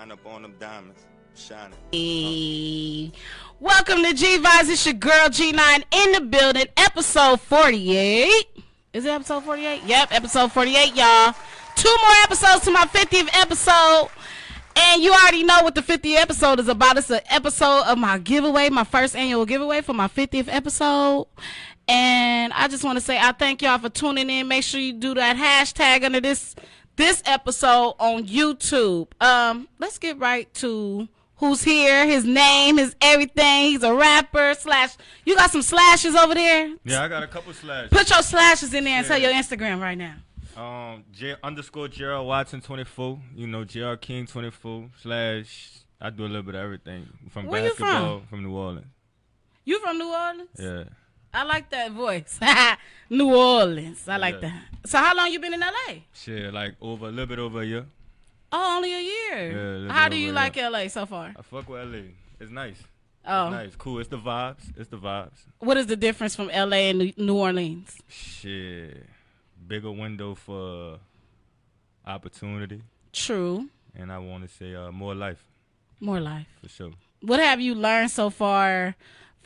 Shine up on them diamonds. Shining. Hey. Welcome to G-Vibes. It's your girl G9 in the building. Episode 48. Is it episode 48? Yep, episode 48, y'all. 2 more episodes to my 50th episode. And you already know what the 50th episode is about. It's an episode of my giveaway, my first annual giveaway for my 50th episode. And I just want to say I thank y'all for tuning in. Make sure you do that hashtag under this episode on YouTube. Let's get right to who's here, his name, his everything. He's a rapper slash. You got some slashes over there? Yeah, I got a couple slashes. Put your slashes in there and tell your Instagram right now. Gerald Watson 24. You know, Gerald King 24 slash. I do a little bit of everything from Where basketball you from New Orleans. You from New Orleans? Yeah. I like that voice. New Orleans. I like that. So how long you been in LA? Shit, like a little bit over a year. Oh, only a year. Yeah, how do you like LA so far? I fuck with LA. It's nice. Oh. It's nice. Cool. It's the vibes. What is the difference from LA and New Orleans? Shit. Bigger window for opportunity. True. And I want to say more life. More life. For sure. What have you learned so far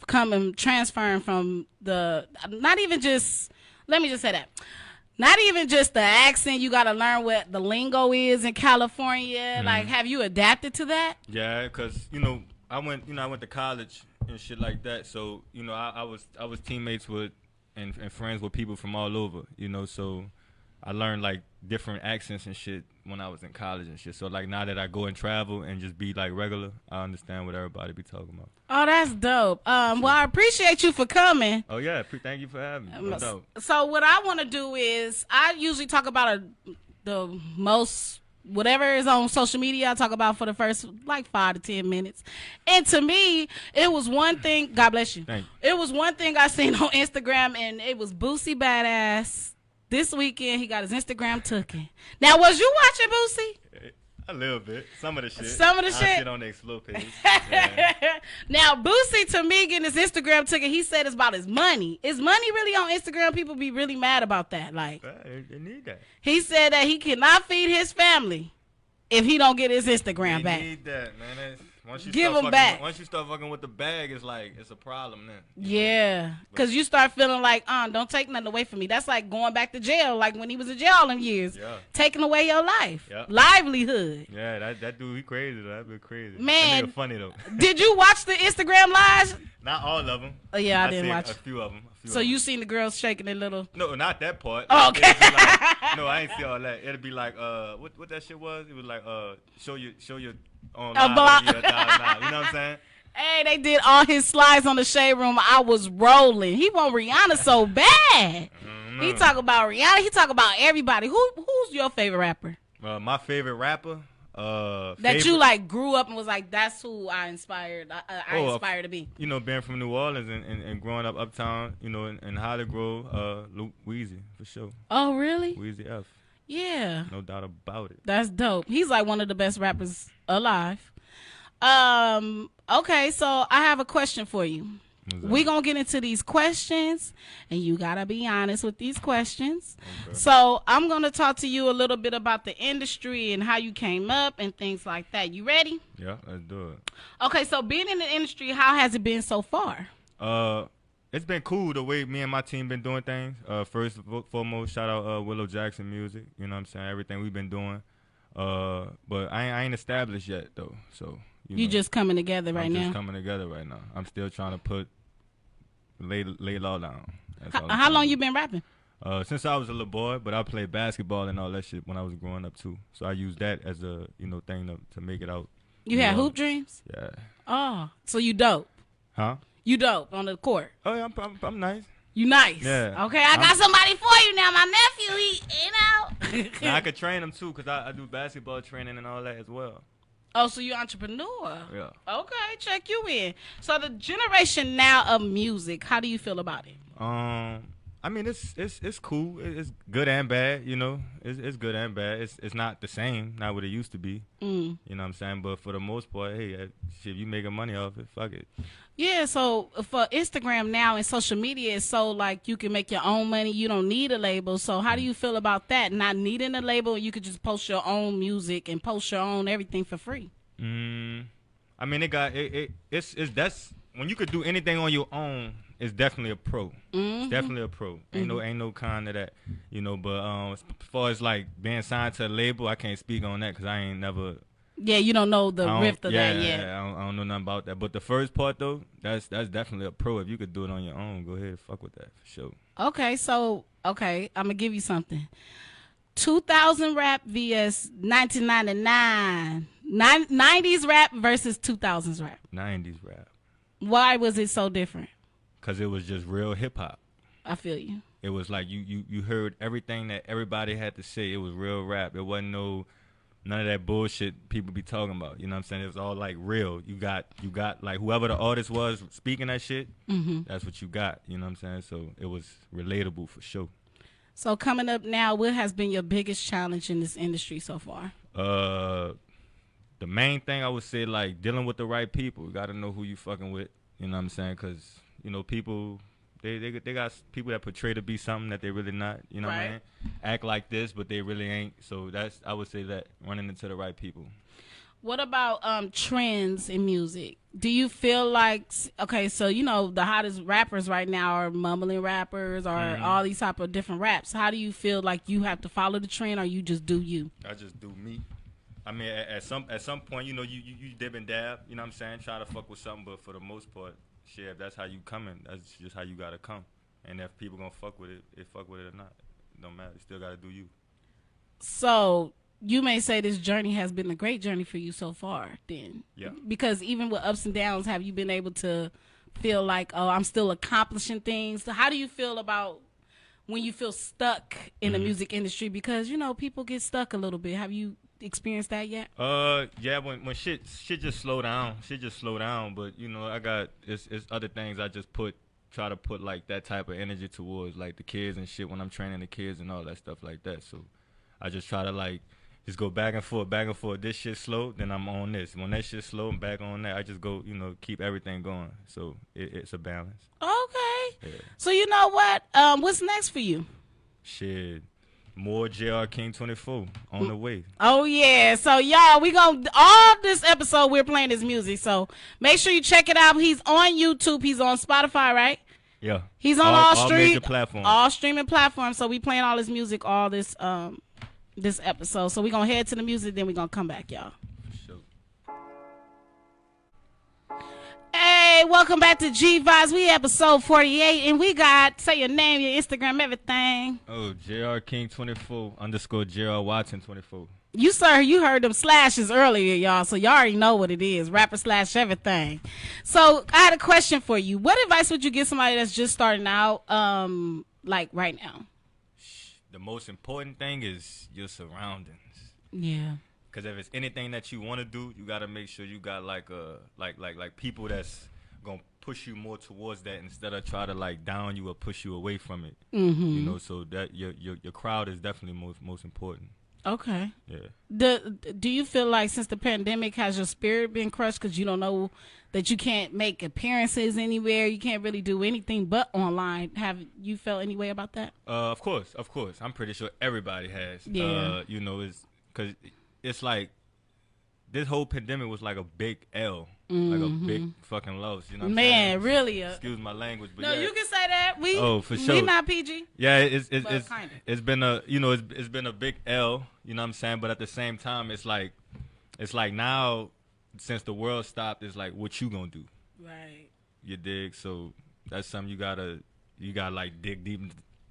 transferring from not even just the accent, you got to learn what the lingo is in California. Mm-hmm. Like, have you adapted to that? Yeah, because, I went to college and shit like that. So, I was teammates with and friends with people from all over, so I learned like different accents and shit when I was in college and shit. So like now that I go and travel and just be like regular, I understand what everybody be talking about. Oh, that's dope. Well, I appreciate you for coming. Oh yeah, thank you for having me. No doubt. So what I want to do is I usually talk about the most whatever is on social media. I talk about for the first like 5 to 10 minutes. And to me, it was one thing. God bless you. Thank you. It was one thing I seen on Instagram, and it was Boosie Badass. This weekend, he got his Instagram tooken. Now, was you watching Boosie? A little bit. Some of the shit. I shit on their Explore page. Yeah. Now, Boosie, to me, getting his Instagram tooken, he said it's about his money. Is money really on Instagram? People be really mad about that. Like, they need that. He said that he cannot feed his family if he don't get his Instagram back. They need that, man. Give them back. Once you start fucking with the bag, it's a problem then. Yeah, because you start feeling like, don't take nothing away from me. That's like going back to jail, like when he was in jail all them years. Yeah. Taking away your life. Yep. Livelihood. Yeah, that dude, he crazy, though. That be crazy. Man. That nigga funny, though. Did you watch the Instagram lives? Not all of them. Oh, yeah, I didn't watch. A few of them. So you seen the girls shaking their little... No, not that part. Oh, okay. No, I ain't see all that. It'd be like, what that shit was? It was like, show your on a block. You know what I'm saying? Hey, they did all his slides on the Shade Room. I was rolling. He want Rihanna so bad. He talk about Rihanna. He talk about everybody. Who's your favorite rapper? My favorite rapper. You like grew up and was like, that's who I inspired. I aspire to be. Being from New Orleans and growing up uptown, in Holly Grove, Weezy for sure. Oh really? Weezy F. Yeah. No doubt about it. That's dope. He's like one of the best rappers alive. Okay, so I have a question for you. We're going to get into these questions, and you got to be honest with these questions. Okay. So I'm going to talk to you a little bit about the industry and how you came up and things like that. You ready? Yeah, let's do it. Okay, so being in the industry, how has it been so far? It's been cool the way me and my team been doing things. First and foremost, shout out Willow Jackson Music. You know what I'm saying? Everything we've been doing. But I ain't established yet, though. So you just coming together right now? I'm just coming together right now. I'm still trying to lay law down. How long you been rapping? Since I was a little boy, but I played basketball and all that shit when I was growing up too. So I used that as a thing to make it out. You had hoop dreams? Yeah. Oh, so you dope? Huh? You dope on the court? Oh yeah, I'm nice. You nice? Yeah. Okay, I got somebody for you now. My nephew, Now I could train him too, cause I do basketball training and all that as well. Oh, so you're an entrepreneur? Yeah. Okay, check you in. So the generation now of music, how do you feel about it? I mean, it's cool. It's good and bad, It's good and bad. It's not the same, not what it used to be. You know what I'm saying? But for the most part, hey, if you making money off it, fuck it. Yeah, so for Instagram now and social media, it's so like you can make your own money. You don't need a label. So how do you feel about that? Not needing a label, you could just post your own music and post your own everything for free. I mean, it's that's when you could do anything on your own. It's definitely a pro. It's definitely a pro. Ain't no con of that, But as far as like being signed to a label, I can't speak on that because I ain't never. Yeah, you don't know the rift of that yet. Yeah, I don't know nothing about that. But the first part though, that's definitely a pro. If you could do it on your own, go ahead and fuck with that for sure. Okay, so I'm gonna give you something. 2000 rap vs 1999. 90s rap versus 2000s rap. 90s rap. Why was it so different? Because it was just real hip hop. I feel you. It was like you heard everything that everybody had to say. It was real rap. It wasn't none of that bullshit people be talking about. You know what I'm saying? It was all like real. You got like whoever the artist was speaking that shit, that's what you got. You know what I'm saying? So it was relatable for sure. So coming up now, what has been your biggest challenge in this industry so far? The main thing I would say, like, dealing with the right people. You got to know who you fucking with. You know what I'm saying? Because, people, they got people that portray to be something that they really not. You know what I mean? Act like this, but they really ain't. So I would say that, running into the right people. What about trends in music? Do you feel like, okay, so the hottest rappers right now are mumbling rappers or all these type of different raps. How do you feel like you have to follow the trend or you just do you? I just do me. I mean, at some point, you dib and dab, you know what I'm saying? Try to fuck with something, but for the most part, shit, if that's how you coming, that's just how you gotta come. And if people gonna fuck with it, they fuck with it or not. It don't matter. You still gotta do you. So you may say this journey has been a great journey for you so far then. Yeah. Because even with ups and downs, have you been able to feel like, oh, I'm still accomplishing things? So how do you feel about when you feel stuck in the music industry? Because, people get stuck a little bit. Have you experienced that yet? Yeah, when shit just slow down. Shit just slow down. But, I got, it's other things I just try to put like that type of energy towards, like the kids and shit when I'm training the kids and all that stuff like that. So I just try to like, just go back and forth. This shit slow, then I'm on this. When that shit slow, I'm back on that. I just go, keep everything going. So it's a balance. Okay. Yeah. So you know what? What's next for you? Shit. More JR King 24 on the way. Oh, yeah. So, y'all, all this episode, we're playing his music. So, make sure you check it out. He's on YouTube. He's on Spotify, right? Yeah. He's on all major platforms. All streaming platforms. So, we playing all his music, all this episode. So, we're going to head to the music, then we're going to come back, y'all. Sure. Hey, welcome back to G-Vibes. We episode 48, and we got, say your name, your Instagram, everything. Oh, JR King 24 _ JR Watson 24. You heard them slashes earlier, y'all, so y'all already know what it is. Rapper / everything. So, I had a question for you. What advice would you give somebody that's just starting out, like right now? The most important thing is your surroundings. Yeah. Because if it's anything that you want to do, you got to make sure you got like people that's going to push you more towards that instead of try to like down you or push you away from it. Mm-hmm. So that your crowd is definitely most important. Okay. Yeah. Do you feel like since the pandemic, has your spirit been crushed because you don't know that you can't make appearances anywhere? You can't really do anything but online. Have you felt any way about that? Of course. I'm pretty sure everybody has. Yeah. It's because it's like this whole pandemic was like a big L, like a big fucking loss. You know what I'm saying? Really? Excuse my language, but no, yeah. you can say that. For sure. We not PG. Yeah, it's been a it's been a big L. You know what I'm saying? But at the same time, it's like now since the world stopped, it's like what you gonna do? Right. You dig? So that's something you gotta like dig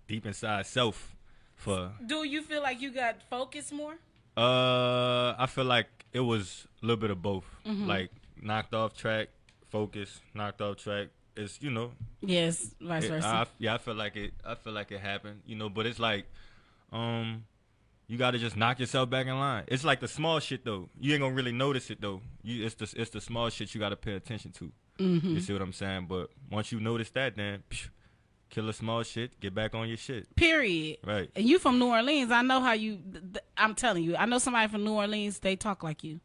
deep inside self for. Do you feel like you got focused more? I feel like it was a little bit of both. Like knocked off track, focus, knocked off track. It's Yes, vice versa. I feel like it happened. But it's like, you gotta just knock yourself back in line. It's like the small shit though. You ain't gonna really notice it though. It's the small shit you gotta pay attention to. You see what I'm saying? But once you notice that, then kill the small shit, get back on your shit. Period. Right. And you from New Orleans. I know how you, I'm telling you, I know somebody from New Orleans, they talk like you.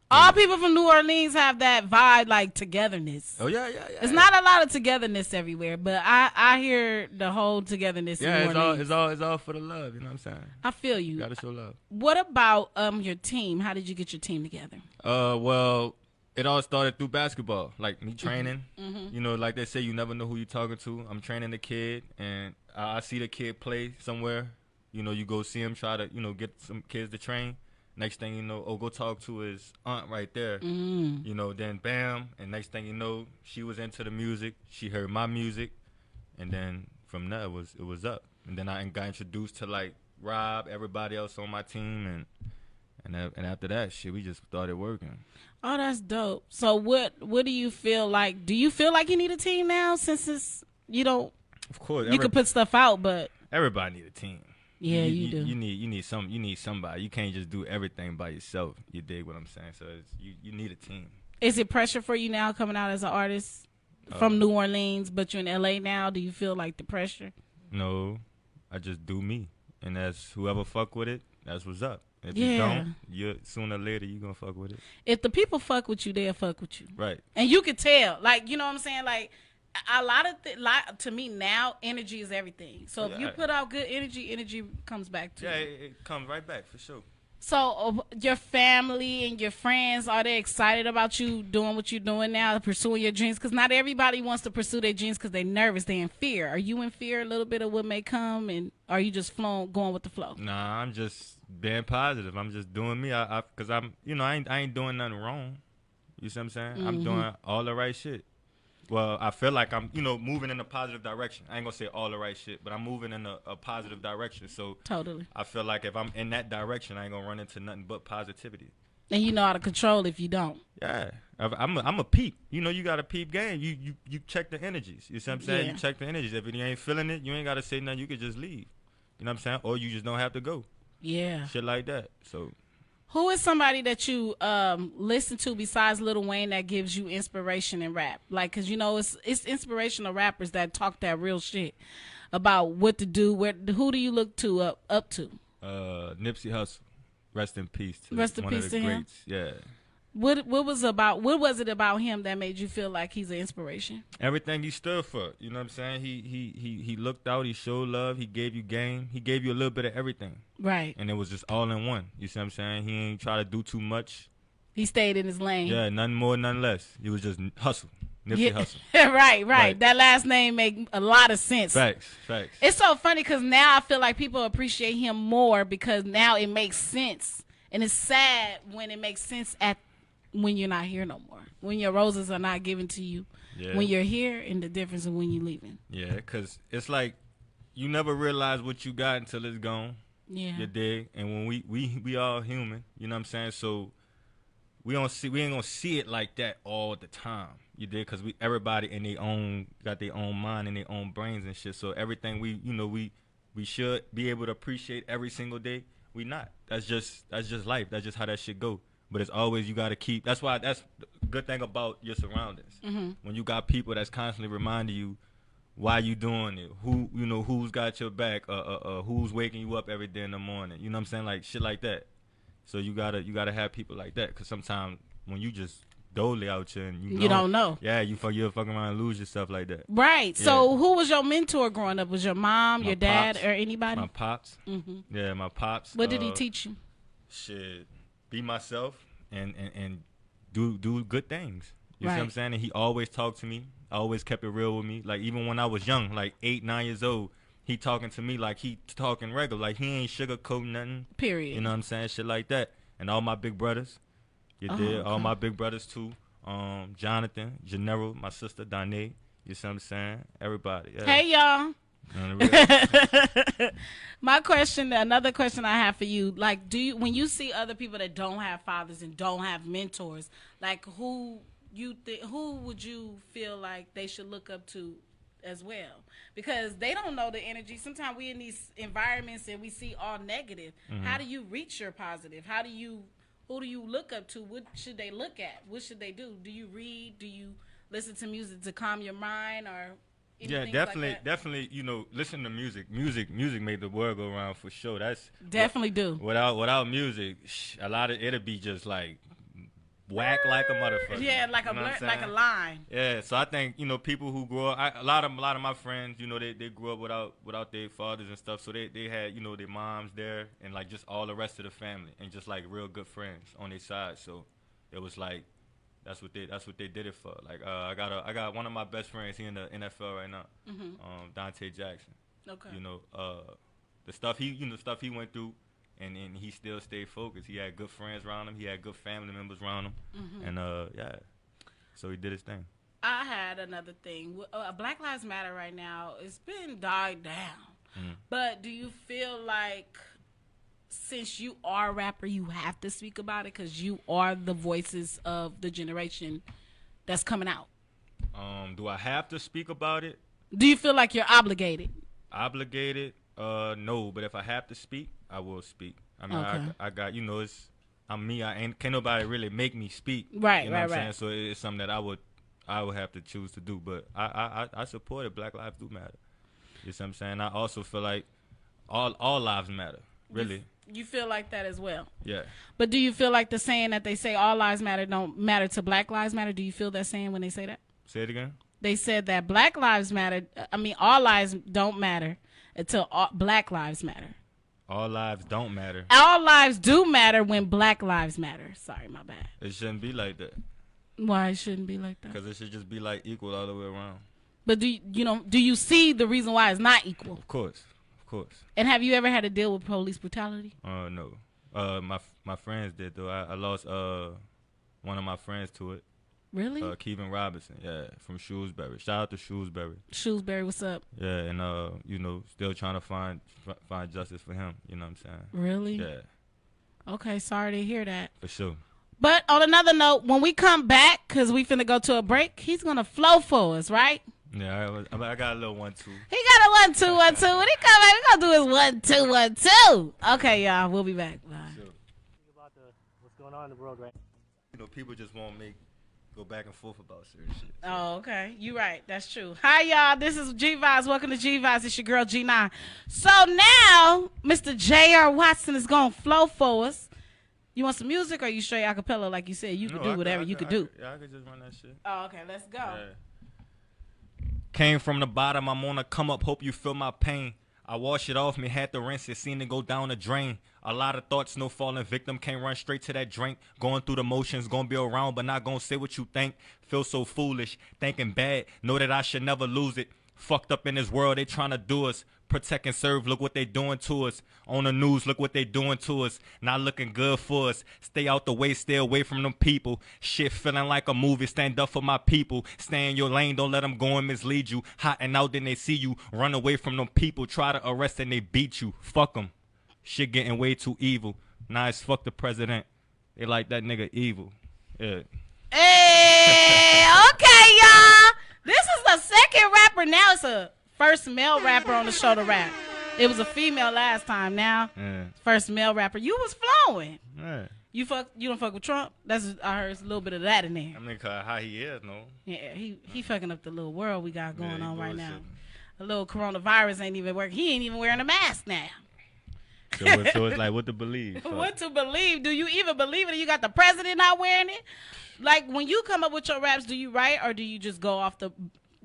All people from New Orleans have that vibe, like togetherness. Oh yeah. It's not a lot of togetherness everywhere, but I hear the whole togetherness. Yeah, in New Orleans. it's all for the love. You know what I'm saying? I feel you. Gotta show love. What about your team? How did you get your team together? Well, it all started through basketball, like me training. You know, like they say, you never know who you're talking to. I'm training the kid, and I see the kid play somewhere. You know, you go see him, try to, get some kids to train. Next thing you know, go talk to his aunt right there. You know, then bam, and next thing you know, she was into the music. She heard my music, and then from there it was up. And then I got introduced to like Rob, everybody else on my team, and after that, shit, we just started working. Oh, that's dope. So what do you feel like? Do you feel like you need a team now since it's Of course, you can put stuff out, but everybody need a team. Yeah, you do. You need somebody. You can't just do everything by yourself. You dig what I'm saying? So you need a team. Is it pressure for you now coming out as an artist from New Orleans, but you're in LA now? Do you feel like the pressure? No, I just do me, and that's whoever fuck with it. That's what's up. If you don't, sooner or later you gonna fuck with it. If the people fuck with you, they'll fuck with you. Right. And you could tell, like, you know what I'm saying, like. A lot of to me now, energy is everything. So if you put out good energy comes back to you. Yeah, it comes right back for sure. So your family and your friends, are they excited about you doing what you're doing now, pursuing your dreams? Because not everybody wants to pursue their dreams because they're nervous, they're in fear. Are you in fear a little bit of what may come, and are you just going with the flow? Nah, I'm just being positive. I'm just doing me. Because I'm, I ain't doing nothing wrong. You see what I'm saying? I'm doing all the right shit. Well, I feel like I'm, moving in a positive direction. I ain't gonna say all the right shit, but I'm moving in a positive direction. So totally, I feel like if I'm in that direction, I ain't gonna run into nothing but positivity. And you know how to control if you don't. Yeah, I'm a peep. You got a peep game. You check the energies. You see what I'm saying? Yeah. You check the energies. If you ain't feeling it, you ain't gotta say nothing. You could just leave. You know what I'm saying? Or you just don't have to go. Yeah. Shit like that. So. Who is somebody that you listen to besides Lil Wayne that gives you inspiration in rap? Like, cause it's inspirational rappers that talk that real shit about what to do. Who do you look to up to? Nipsey Hussle, rest in peace. Rest in peace to him. Yeah. What was it about him that made you feel like he's an inspiration? Everything he stood for. You know what I'm saying? He looked out. He showed love. He gave you game. He gave you a little bit of everything. Right. And it was just all in one. You see what I'm saying? He ain't try to do too much. He stayed in his lane. Yeah, nothing more, nothing less. He was just hustle. Nipsey Hussle. Right. That last name make a lot of sense. Facts. It's so funny because now I feel like people appreciate him more because now it makes sense. And it's sad when it makes sense when you're not here no more. When your roses are not given to you. Yeah. When you're here, and the difference of when you're leaving. Yeah, because it's like you never realize what you got until it's gone. Yeah. You dig? And when we all human, you know what I'm saying? So we ain't gonna see it like that all the time. You dig? Because everybody got their own mind and their own brains and shit. So everything we should be able to appreciate every single day. We not. That's just life. That's just how that shit go. But it's always you got to keep. That's why that's the good thing about your surroundings. Mm-hmm. When you got people that's constantly reminding you why you doing it, who's got your back, who's waking you up every day in the morning. You know what I'm saying? Like shit like that. So you gotta have people like that. Cause sometimes when you just dolly out here and you don't know. Yeah, you'll fucking around and lose yourself like that. Right. Yeah. So who was your mentor growing up? Was your mom, your dad, pops, or anybody? My pops. Mm-hmm. Yeah, my pops. What did he teach you? Shit. Be myself and do good things. You right. see what I'm saying? And he always talked to me. Always kept it real with me. Like even when I was young, like 8, 9 years old, he talking to me like he talking regular. Like he ain't sugarcoating nothing. Period. You know what I'm saying? Shit like that. And all my big brothers, okay. All my big brothers too. Jonathan, Gennaro, my sister Danae. You see what I'm saying? Everybody. Yeah. Hey y'all. Another question I have for you, like, when you see other people that don't have fathers and don't have mentors, like who would you feel like they should look up to as well? Because they don't know the energy. Sometimes we in these environments and we see all negative. Mm-hmm. How do you reach your positive? Who do you look up to? What should they look at? What should they do? Do you read? Do you listen to music to calm your mind or? Yeah, definitely. Listen to music. Music made the world go around for sure. That's definitely do. Without music, a lot of it'll be just like whack like a motherfucker. Yeah, like You know what I'm like a saying? line. Yeah, so I think people who grow up, a lot of my friends, they grew up without their fathers and stuff, so they had their moms there and like just all the rest of the family and just like real good friends on their side. So it was like that's what they did it for. Like I got one of my best friends. He in the NFL right now, Dante Jackson. Okay. The stuff he went through. And he still stayed focused. He had good friends around him. He had good family members around him. And, so he did his thing. I had another thing. Black Lives Matter right now, it's been died down. But do you feel like since you are a rapper, you have to speak about it because you are the voices of the generation that's coming out? Do I have to speak about it? Do you feel like you're obligated? Obligated? No. But if I have to speak, I will speak. I mean, Okay. I got I'm me. Can't nobody really make me speak. Right, you know right, what I'm right. saying? So it's something that I would have to choose to do. But I support it. Black lives do matter. You know what I'm saying? I also feel like all lives matter. Really. You feel like that as well. Yeah. But do you feel like the saying that they say all lives matter don't matter to Black Lives Matter? Do you feel that saying when they say that? Say it again. They said that Black Lives Matter. I mean, all lives don't matter until Black Lives Matter. All lives don't matter. All lives do matter when Black Lives Matter. Sorry, my bad. It shouldn't be like that. Why it shouldn't be like that? Because it should just be like equal all the way around. But do you see the reason why it's not equal? Of course. And have you ever had to deal with police brutality? No. My friends did though. I lost one of my friends to it. Really? Kevin Robinson, yeah, from Shrewsbury. Shout out to Shrewsbury. Shrewsbury, what's up? Yeah, and still trying to find justice for him. You know what I'm saying? Really? Yeah, Okay, sorry to hear that. for sure. But on another note, when we come back, because we finna go to a break, he's going to flow for us, right? Yeah, I got a little 1-2. He got a 1 2 1 2. When he come back, we gonna do his 1 2 1 2. Okay, y'all, we'll be back. Bye. Sure. About what's going on in the world right now. People just won't go back and forth about certain shit. Oh, okay. You right. That's true. Hi, y'all. This is G-Vibes. Welcome to G-Vibes. It's your girl, G9. So now, Mr. J.R. Watson is going to flow for us. You want some music or you straight a cappella like you said? You can do whatever you could do. Yeah, I could just run that shit. Oh, okay. Let's go. Yeah. Came from the bottom, I'm on the come up, hope you feel my pain. I wash it off, me had to rinse it, seen it go down the drain. A lot of thoughts, no falling victim, can't run straight to that drink. Going through the motions, gonna be around, but not gonna say what you think. Feel so foolish, thinking bad, know that I should never lose it. Fucked up in this world, they trying to do us. Protect and serve, look what they doing to us. On the news, look what they doing to us. Not looking good for us. Stay out the way, stay away from them people. Shit feeling like a movie, stand up for my people. Stay in your lane, don't let them go and mislead you. Hot and out, then they see you. Run away from them people, try to arrest and they beat you. Fuck them. Shit getting way too evil. Nice, fuck the president. They like that nigga evil. Yeah. Hey, okay, y'all. This is the second rapper. Now it's a first male rapper on the show to rap. It was a female last time. Now, first male rapper. You was flowing. Yeah. You don't fuck with Trump? I heard a little bit of that in there. I mean, cause how he is, no. Yeah, he fucking up the little world we got going on right now. bullshitting. The little coronavirus ain't even working. He ain't even wearing a mask now. So it's like what to believe. Fuck. What to believe? Do you even believe it? You got the president not wearing it? Like, when you come up with your raps, do you write or do you just go off the,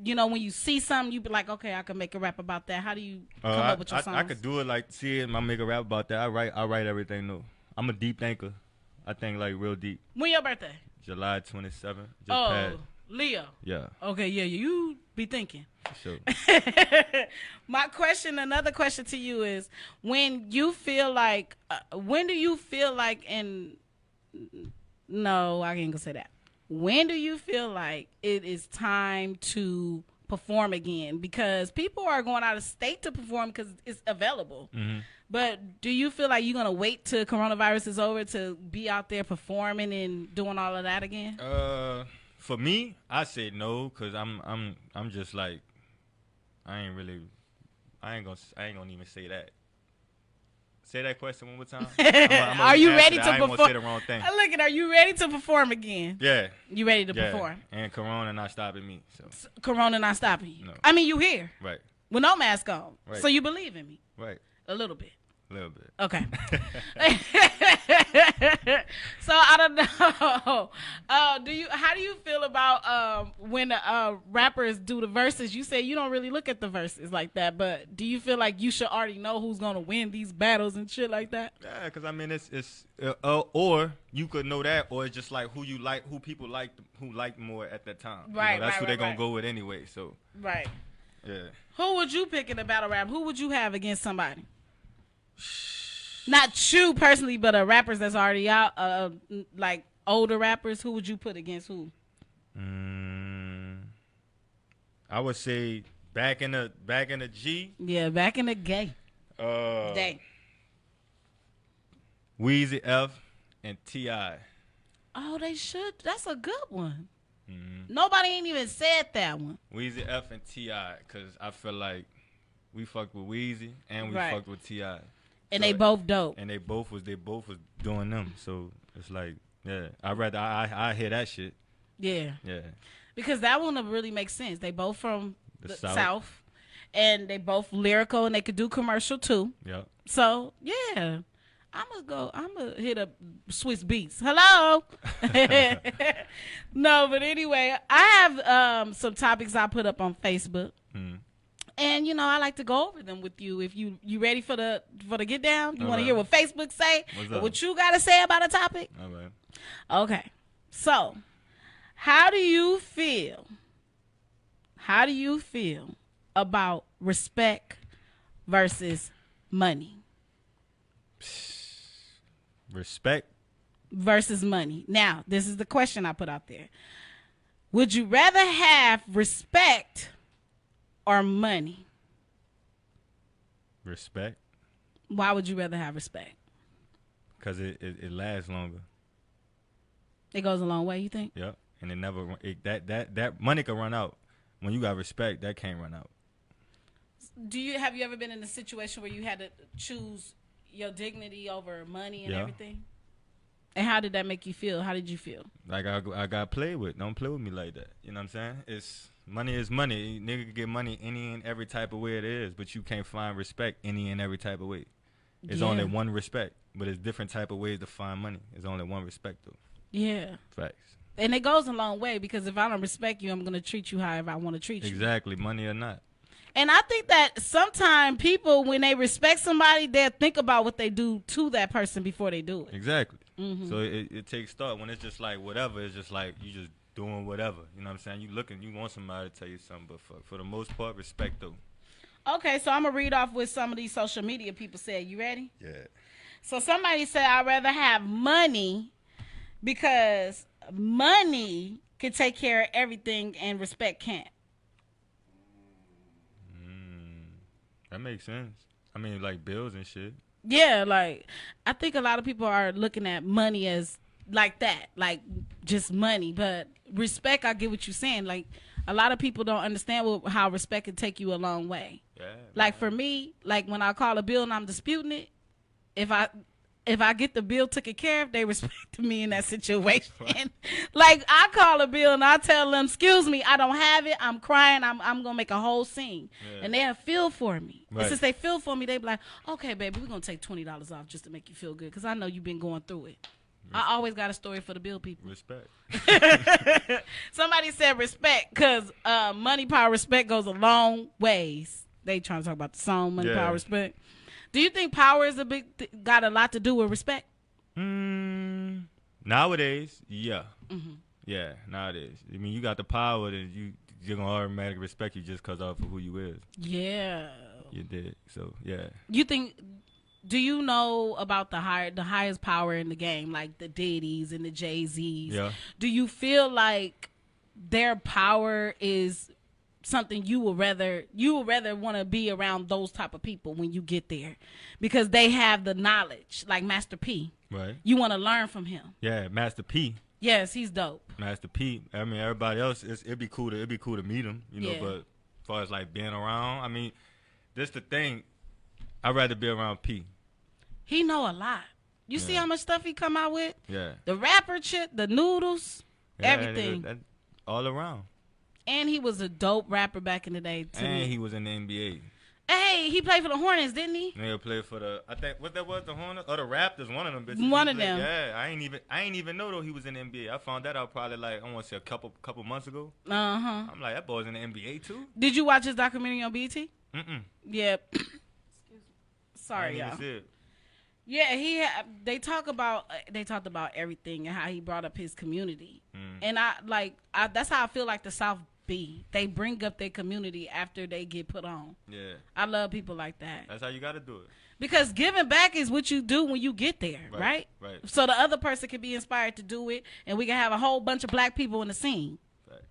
when you see something, you be like, okay, I can make a rap about that. How do you come up with your songs? I could do it like, see it, I make a rap about that. I write everything new. I'm a deep thinker. I think like real deep. When your birthday? July 27th. Oh, Leo. Yeah. Okay, yeah, you be thinking. Sure. Another question to you is, when do you feel like no, I ain't gonna say that. When do you feel like it is time to perform again? Because people are going out of state to perform because it's available. Mm-hmm. But do you feel like you're gonna wait till coronavirus is over to be out there performing and doing all of that again? For me, I say no, cause I'm just like, I ain't gonna even say that. Say that question one more time. Are you ready to perform? I ain't gonna say the wrong thing. Look, are you ready to perform again? Yeah. You ready to perform? And Corona not stopping me. So. Corona not stopping you. No. I mean, you here. Right. With no mask on. Right. So you believe in me. Right. A little bit. A little bit. Okay. So I don't know. How do you feel about when rappers do the verses? You say you don't really look at the verses like that, but do you feel like you should already know who's gonna win these battles and shit like that? Yeah, because I mean it's or you could know that, or it's just like who you like, who people like, who like more at that time. Right, that's who they're gonna right. go with anyway. So Right. yeah. Who would you pick in a battle rap? Who would you have against somebody? Not you personally, but rappers that's already out, like older rappers. Who would you put against who? I would say back in the G. Yeah, back in the day. Weezy F and T.I. Oh, they should. That's a good one. Mm-hmm. Nobody ain't even said that one. Weezy F and T.I. because I feel like we fucked with Weezy and we Right. fucked with T.I. And So- they both dope. And they both was doing them. So it's like, yeah, I hear that shit. Yeah. Yeah. Because that one really makes sense. They both from The the South. South. And they both lyrical and they could do commercial too. Yep. So, yeah. I'm gonna hit up Swiss Beats. Hello. No, but anyway, I have some topics I put up on Facebook. Mm. And I like to go over them with you. If you ready for the get down? You All want to right. hear what Facebook say? What's And up? what you got to say about a topic? All right. Okay. So, how do you feel? How do you feel about respect versus money? Respect. Versus money. Now, this is the question I put out there. Would you rather have respect or money? Respect. Why would you rather have respect? Because it lasts longer. It goes a long way, you think? Yep. And it never that money can run out. When you got respect, that can't run out. Have you ever been in a situation where you had to choose your dignity over money and Yeah. everything? And how did that make you feel? How did you feel? Like I got played with. Don't play with me like that. You know what I'm saying? It's money is money. Nigga can get money any and every type of way it is, but you can't find respect any and every type of way. It's Yeah. only one respect, but it's different type of ways to find money. It's only one respect though. Yeah. Facts. And it goes a long way because if I don't respect you, I'm going to treat you however I want to treat you. Exactly, money or not. And I think that sometimes people, when they respect somebody, they'll think about what they do to that person before they do it. Exactly. Mm-hmm. So it takes thought. When it's just like whatever, it's just like you just doing whatever. You know what I'm saying? You want somebody to tell you something, but for the most part, respect though. Okay, so I'm going to read off what some of these social media people said. You ready? Yeah. So somebody said, I'd rather have money because money can take care of everything and respect can't. That makes sense. I mean, like bills and shit. Yeah, like I think a lot of people are looking at money as like that, like just money. But respect, I get what you're saying. Like a lot of people don't understand how respect can take you a long way. Yeah. Like for me, like when I call a bill and I'm disputing it, if I get the bill taken care of, they respect me in that situation. Like I call a bill and I tell them, "Excuse me, I don't have it. I'm crying. I'm gonna make a whole scene," and they'll feel for me. Right. And since they feel for me, they be like, "Okay, baby, we're gonna take $20 off just to make you feel good, because I know you've been going through it." I always got a story for the bill people. Respect. Somebody said respect because money, power, respect goes a long ways. They trying to talk about the song, money, power, respect. Do you think power is got a lot to do with respect? Nowadays, yeah. Mm-hmm. Yeah, nowadays. I mean, you got the power, then you're going to automatically respect you just because of who you is. Yeah. You did. So, yeah. Do you know about the highest power in the game, like the Diddy's and the Jay-Z's? Yeah. Do you feel like their power is something you would rather want to be around those type of people when you get there, because they have the knowledge, like Master P. Right. You want to learn from him. Yeah, Master P. Yes, he's dope. Master P. I mean, everybody else, it'd be cool to meet him, you know. Yeah. But as far as like being around, I mean, this the thing. I'd rather be around P. He know a lot. You see how much stuff he come out with? Yeah. The rapper shit, the noodles, everything. That all around. And he was a dope rapper back in the day too. And he was in the NBA. Hey, he played for the Hornets, didn't he? Nigga played for the, I think what that was, the Hornets or the Raptors, one of them bitches. One of them. Yeah, I ain't even know though he was in the NBA. I found that out probably like I want to say a couple months ago. I'm like, that boy's in the NBA too. Did you watch his documentary on BET? Yep. Sorry, y'all. Yeah, they talked about everything and how he brought up his community, and that's how I feel like the South be. They bring up their community after they get put on. Yeah, I love people like that. That's how you got to do it. Because giving back is what you do when you get there, right? Right. So the other person can be inspired to do it, and we can have a whole bunch of black people in the scene. Facts.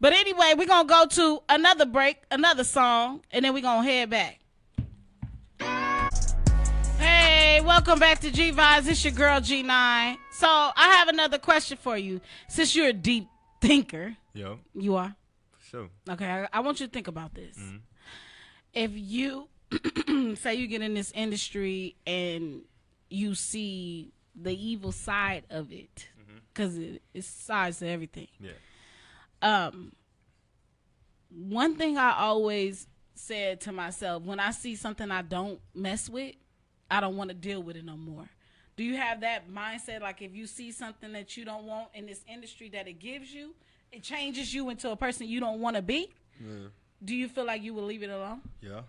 But anyway, we're gonna go to another break, another song, and then we're gonna head back. Hey, welcome back to G Vibes. It's your girl G9. So I have another question for you. Since you're a deep thinker, you are. Sure. Okay, I want you to think about this. If you say you get in this industry and you see the evil side of it, because it's sides to everything. Yeah. One thing I always said to myself, when I see something I don't mess with, I don't want to deal with it no more. Do you have that mindset? Like if you see something that you don't want in this industry that it gives you, it changes you into a person you don't want to be? Yeah. Do you feel like you will leave it alone? Yeah.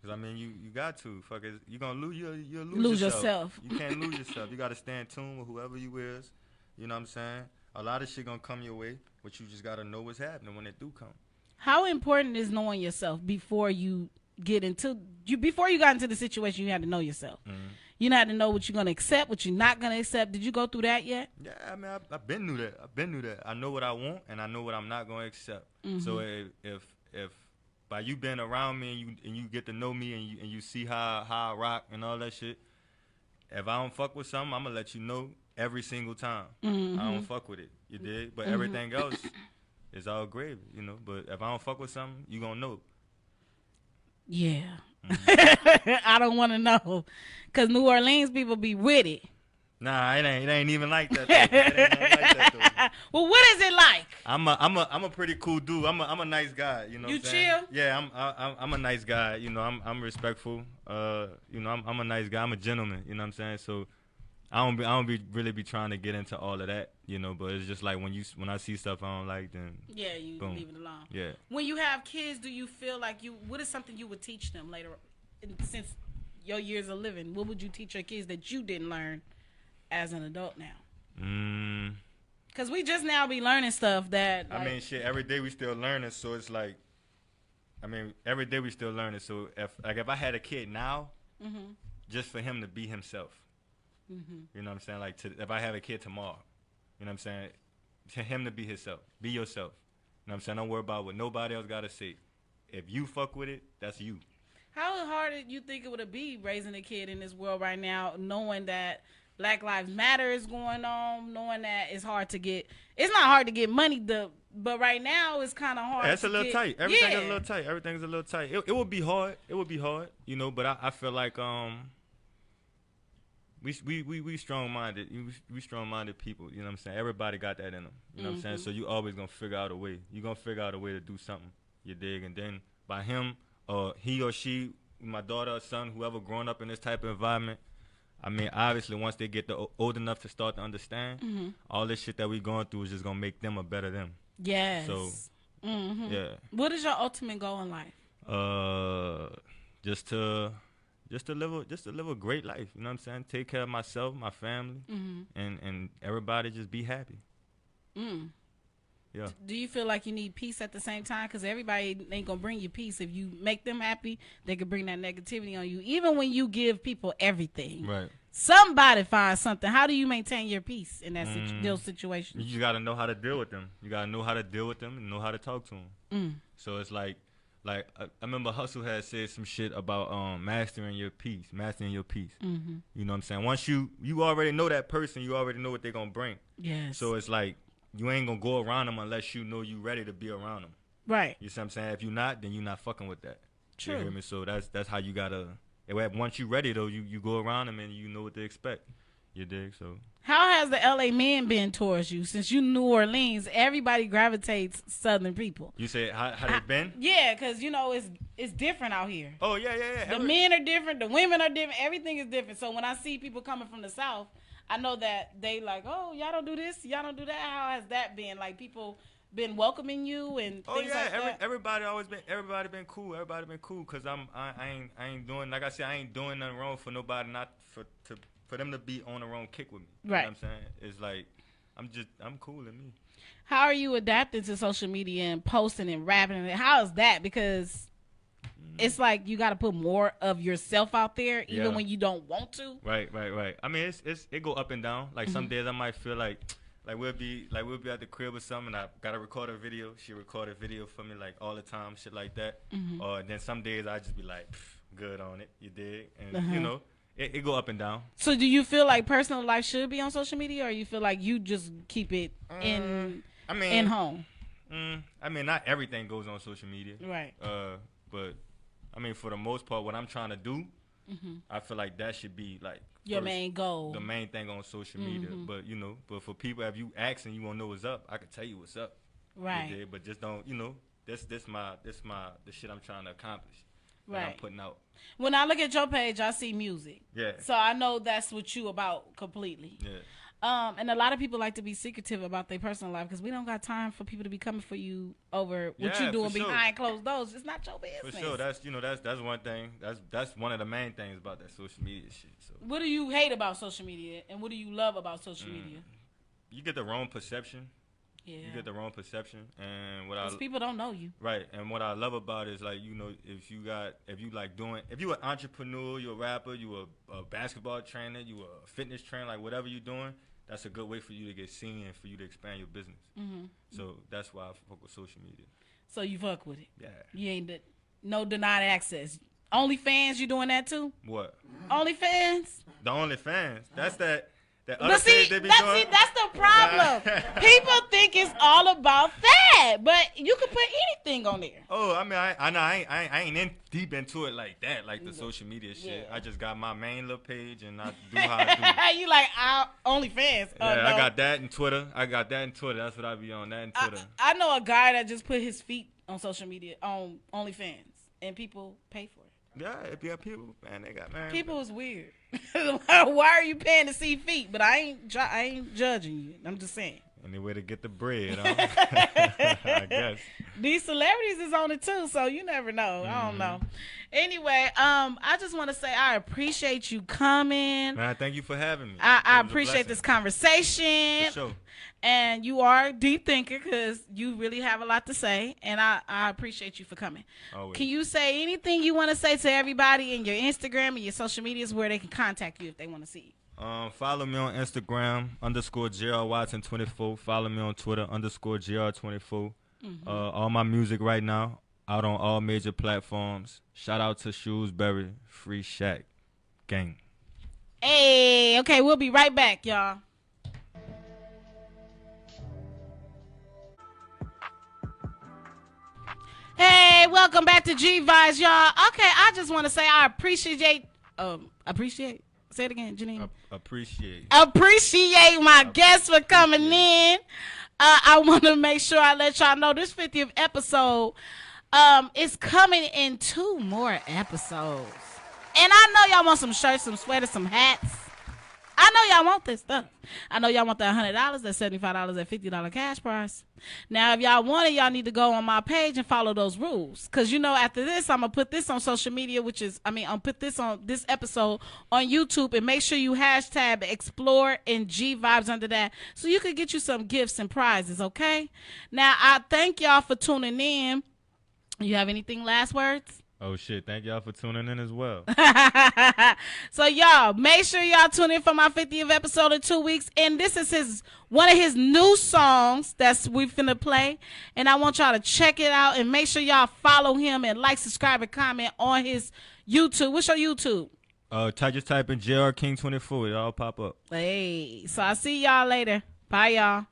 Because, I mean, you got to. Fuck it. You're going to lose, you'll lose yourself. You can't lose yourself. You got to stay in tune with whoever you is. You know what I'm saying? A lot of shit going to come your way, but you just got to know what's happening when it do come. How important is knowing yourself before you got into the situation? You had to know yourself. You had to know what you're going to accept, what you're not going to accept. Did you go through that yet? Yeah, I mean, I've been through that. I know what I want, and I know what I'm not going to accept. So if by you being around me and you get to know me and you see how I rock and all that shit, if I don't fuck with something, I'm going to let you know every single time. I don't fuck with it. You dig? But everything else is all gravy, you know. But if I don't fuck with something, you going to know. Yeah. I don't want to know. Because New Orleans people be with it. Nah, it ain't even like that. It ain't like that Well, what is it like? I'm a pretty cool dude. I'm a nice guy. You know. You what I'm saying? chill? Yeah, I'm a nice guy. You know, I'm respectful. You know, I'm a nice guy. I'm a gentleman. You know what I'm saying? So I don't really be trying to get into all of that. You know, but it's just like when I see stuff I don't like, then you boom. leave it alone. Yeah. When you have kids, do you feel like what is something you would teach them later, since your years of living? What would you teach your kids that you didn't learn as an adult now? Because we just now be learning stuff that, like, I mean, shit, every day we still learning, so it's like, I mean, every day we still learning. So if I had a kid now, just for him to be himself, you know what I'm saying? Like, if I have a kid tomorrow, you know what I'm saying? To him to be himself, be yourself. You know what I'm saying? Don't worry about what nobody else got to say. If you fuck with it, that's you. How hard did you think it would be raising a kid in this world right now, knowing that Black Lives Matter is going on, knowing that it's hard to get, it's not hard to get money, but right now it's kind of hard. It's a little tight. Everything's a little tight. Everything's a little tight. It would be hard. It would be hard, you know, but I feel like we strong-minded. We strong-minded people, you know what I'm saying? Everybody got that in them, you know what I'm saying? So you always going to figure out a way. You're going to figure out a way to do something, you dig? And then by him, or he or she, my daughter or son, whoever growing up in this type of environment, I mean, obviously, once they get old enough to start to understand, all this shit that we going through is just going to make them a better them. Yes. So, yeah. What is your ultimate goal in life? Just to live a great life, you know what I'm saying? Take care of myself, my family, and everybody just be happy. Yeah. Do you feel like you need peace at the same time? Because everybody ain't going to bring you peace. If you make them happy, they can bring that negativity on you. Even when you give people everything, right? Somebody finds something. How do you maintain your peace in that those situations? You got to know how to deal with them. You got to know how to deal with them and know how to talk to them. So it's like I remember Hustle had said some shit about mastering your peace. You know what I'm saying? Once you already know that person, you already know what they're going to bring. Yes. So it's like, you ain't gonna go around them unless you know you ready to be around them. Right. You see what I'm saying? If you're not, then you're not fucking with that. True. You hear me? So that's how you gotta. Once you ready though, you go around them and you know what to expect. You dig? So how has the LA men been towards you? Since you New Orleans, everybody gravitates Southern people. you say how they been? Yeah, because, you know, it's different out here. Oh yeah. The men are different. The women are different. Everything is different. So when I see people coming from the South, I know that they like, oh, y'all don't do this. Y'all don't do that. How has that been? Like, people been welcoming you and things like that? Everybody been cool. Everybody been cool because I ain't doing, like I said, I ain't doing nothing wrong for nobody, not for them to be on the wrong kick with me. Right. You know what I'm saying? It's like I'm cool in me. How are you adapting to social media and posting and rapping? And how is that? Because it's like you got to put more of yourself out there, even when you don't want to. Right. I mean, it go up and down. Like some days I might feel like we'll be at the crib or something. And I gotta record a video. She record a video for me like all the time, shit like that. Or then some days I just be like, good on it. You dig? And you know, it go up and down. So do you feel like personal life should be on social media, or you feel like you just keep it in home? I mean, not everything goes on social media. Right. But I mean, for the most part, what I'm trying to do, I feel like that should be like your main goal, the main thing on social media. But you know, for people, if you ask and you want to know what's up, I can tell you what's up. Right. But just don't, you know, the shit I'm trying to accomplish. That Right. I'm putting out. When I look at your page, I see music. Yeah. So I know that's what you about completely. Yeah. And a lot of people like to be secretive about their personal life because we don't got time for people to be coming for you over what you doing behind closed doors. It's not your business. For sure, that's one thing. That's one of the main things about that social media shit. So what do you hate about social media, and what do you love about social media? You get the wrong perception. Yeah. You get the wrong perception, and because people don't know you. Right, and what I love about it is like, you know, if you an entrepreneur, you a rapper, you a basketball trainer, you a fitness trainer, like whatever you're doing. That's a good way for you to get seen and for you to expand your business. So that's why I fuck with social media. So you fuck with it? Yeah. You ain't no denied access. OnlyFans, you doing that too? What? OnlyFans? The OnlyFans. That's that other but see, page they be doing. that's the problem. People think it's all about that, but you can put anything on there. Oh, I mean, I ain't in deep into it like that, like the social media shit. Yeah. I just got my main little page and I do how I do. You like OnlyFans? Yeah, no. I got that in Twitter. That's what I be on, that in Twitter. I know a guy that just put his feet on social media on OnlyFans, and people pay for it. Yeah, if you have people, man, they got man. People is weird. Why are you paying to see feet? But I ain't judging you. I'm just saying. Any way to get the bread, huh? I guess. These celebrities is on it too, so you never know. I don't know. Anyway, I just want to say I appreciate you coming. Man, thank you for having me. I appreciate this conversation. For sure. And you are a deep thinker because you really have a lot to say, and I appreciate you for coming. Always. Can you say anything you want to say to everybody in your Instagram and your social medias where they can contact you if they want to see you? Follow me on Instagram _JRWatson24. Follow me on Twitter _JR24. All my music right now out on all major platforms. Shout out to Shrewsbury, Free Shaq, gang. Hey, okay, we'll be right back, y'all. Hey, welcome back to G-Vibes, y'all. Okay, I just want to say I appreciate. Say it again, Janine. Appreciate my guests for coming in. I want to make sure I let y'all know this 50th episode is coming in 2 more episodes. And I know y'all want some shirts, some sweaters, some hats. I know y'all want this stuff. I know y'all want that $100, that $75, that $50 cash prize. Now, if y'all want it, y'all need to go on my page and follow those rules. Because, you know, after this, I'm going to put this on social media, I'll put this on this episode on YouTube, and make sure you hashtag Explore and G-Vibes under that so you can get you some gifts and prizes, okay? Now, I thank y'all for tuning in. You have anything last words? Oh, shit. Thank y'all for tuning in as well. So, y'all, make sure y'all tune in for my 50th episode in 2 weeks. And this is one of his new songs that we finna play. And I want y'all to check it out and make sure y'all follow him and like, subscribe, and comment on his YouTube. What's your YouTube? Just type in JR King 24. It all pop up. Hey, so I'll see y'all later. Bye, y'all.